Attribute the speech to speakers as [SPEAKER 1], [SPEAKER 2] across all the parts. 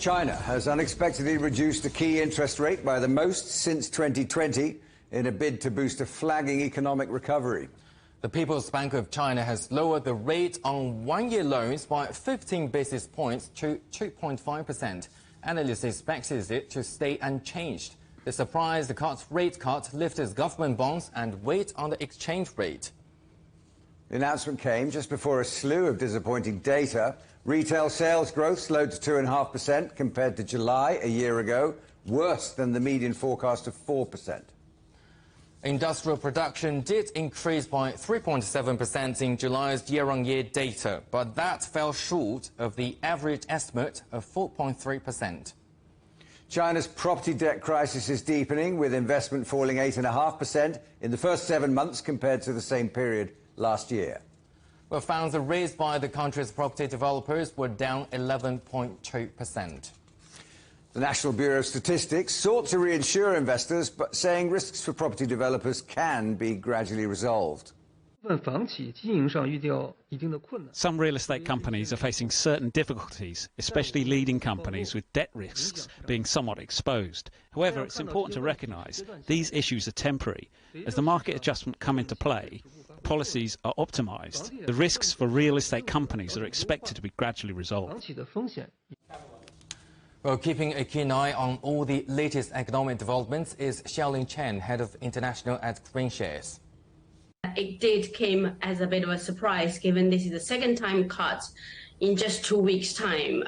[SPEAKER 1] China has unexpectedly reduced a key interest rate by the most since 2020 in a bid to boost a flagging economic recovery.
[SPEAKER 2] The People's Bank of China has lowered the rate on one-year loans by 15 basis points to 2.5%. Analysts expected it to stay unchanged. The surprise rate cut lifted government bonds and weighed on the exchange rate.
[SPEAKER 1] The announcement came just before a slew of disappointing data. Retail sales growth slowed to 2.5% compared to July a year ago, worse than the median forecast of 4%.
[SPEAKER 2] Industrial production did increase by 3.7% in July's year-on-year data, but that fell short of the average estimate of 4.3%.
[SPEAKER 1] China's property debt crisis is deepening, with investment falling 8.5% in the first 7 months compared to the same period last year.
[SPEAKER 2] Well, funds raised by the country's property developers were down 11.2%.
[SPEAKER 1] The National Bureau of Statistics sought to reinsure investors, but saying risks for property developers can be gradually resolved.
[SPEAKER 3] Some real estate companies are facing certain difficulties, especially leading companies with debt risks being somewhat exposed. However, it's important to recognise these issues are temporary. As the market adjustment come into play, policies are optimised. The risks for real estate companies are expected to be gradually resolved.
[SPEAKER 2] Well, keeping a keen eye on all the latest economic developments is Xiaolin Chen, head of international at KraneShares.
[SPEAKER 4] It did come as a bit of a surprise, given this is the second time cut in just 2 weeks' time.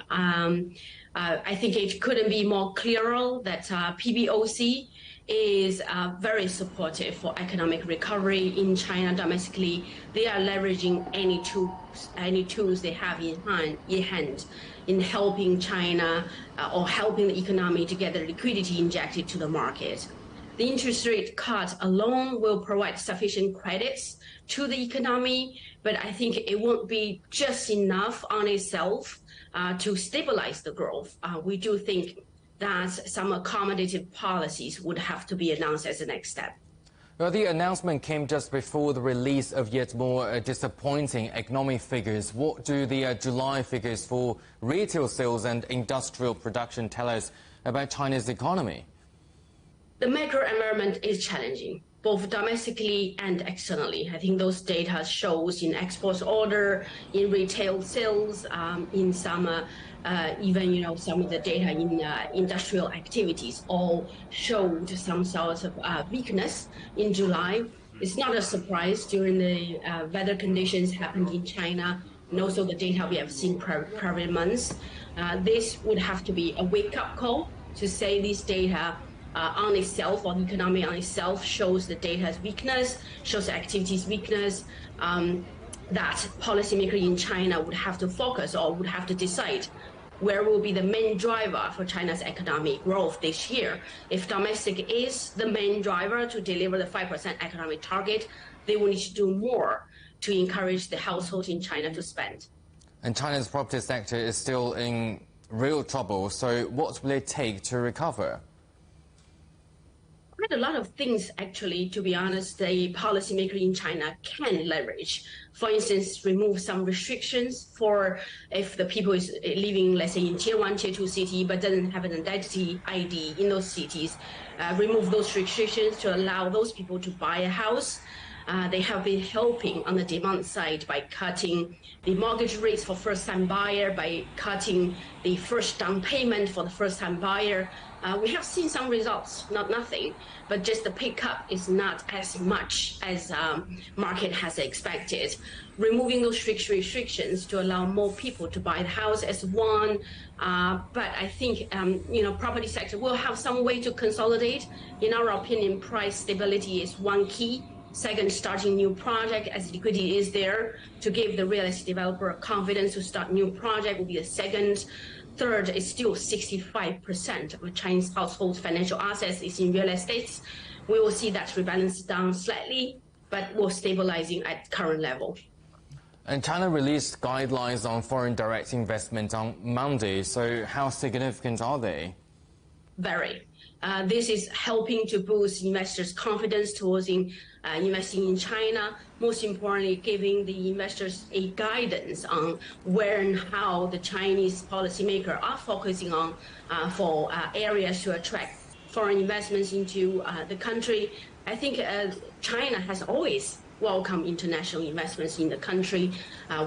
[SPEAKER 4] I think it couldn't be more clearer that PBOC is very supportive for economic recovery in China domestically. They are leveraging any tools they have in hand in helping China or helping the economy to get the liquidity injected to the market. The interest rate cut alone will provide sufficient credits to the economy, but I think it won't be just enough on itself to stabilize the growth. We do think that some accommodative policies would have to be announced as the next step.
[SPEAKER 2] Well, the announcement came just before the release of yet more disappointing economic figures. What do the July figures for retail sales and industrial production tell us about China's economy?
[SPEAKER 4] The macro environment is challenging, both domestically and externally. I think those data shows in exports order, in retail sales, in some even some of the data in industrial activities all showed some sort of weakness in July. It's not a surprise during the weather conditions happened in China, and also the data we have seen prior months. This would have to be a wake-up call to say this data on itself, or the economy on itself, shows the data's weakness, shows the activity's weakness, that policymakers in China would have to focus or would have to decide where will be the main driver for China's economic growth this year. If domestic is the main driver to deliver the 5% economic target, they will need to do more to encourage the households in China to spend.
[SPEAKER 2] And China's property sector is still in real trouble, so what will it take to recover?
[SPEAKER 4] Quite a lot of things, actually, to be honest, the policymaker in China can leverage. For instance, remove some restrictions for if the people is living, let's say, in Tier 1, Tier 2 city, but doesn't have an identity ID in those cities. Remove those restrictions to allow those people to buy a house. They have been helping on the demand side by cutting the mortgage rates for first-time buyer, by cutting the first down payment for the first-time buyer. We have seen some results, not nothing, but just the pickup is not as much as market has expected. Removing those restrictions to allow more people to buy the house as one, but I think property sector will have some way to consolidate. In our opinion, price stability is one key. Second, starting new project as liquidity is there to give the real estate developer confidence to start new project will be the second. Third is still 65% of Chinese household financial assets is in real estate. We will see that rebalance down slightly, but will stabilizing at current level.
[SPEAKER 2] And China released guidelines on foreign direct investment on Monday, so how significant are they?
[SPEAKER 4] vary. This is helping to boost investors' confidence towards investing in China. Most importantly, giving the investors a guidance on where and how the Chinese policymakers are focusing on for areas to attract foreign investments into the country. I think China has always welcomed international investments in the country.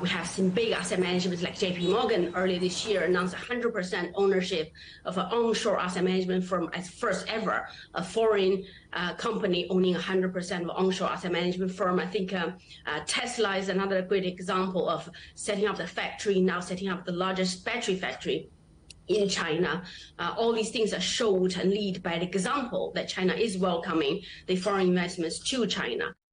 [SPEAKER 4] We have seen big asset management like JP Morgan earlier this year announced 100% ownership of an onshore asset management firm as first ever, a foreign company owning 100% of onshore asset management firm. I think Tesla is another great example of setting up the factory, now setting up the largest battery factory in China. All these things are showed and lead by the example that China is welcoming the foreign investments to China.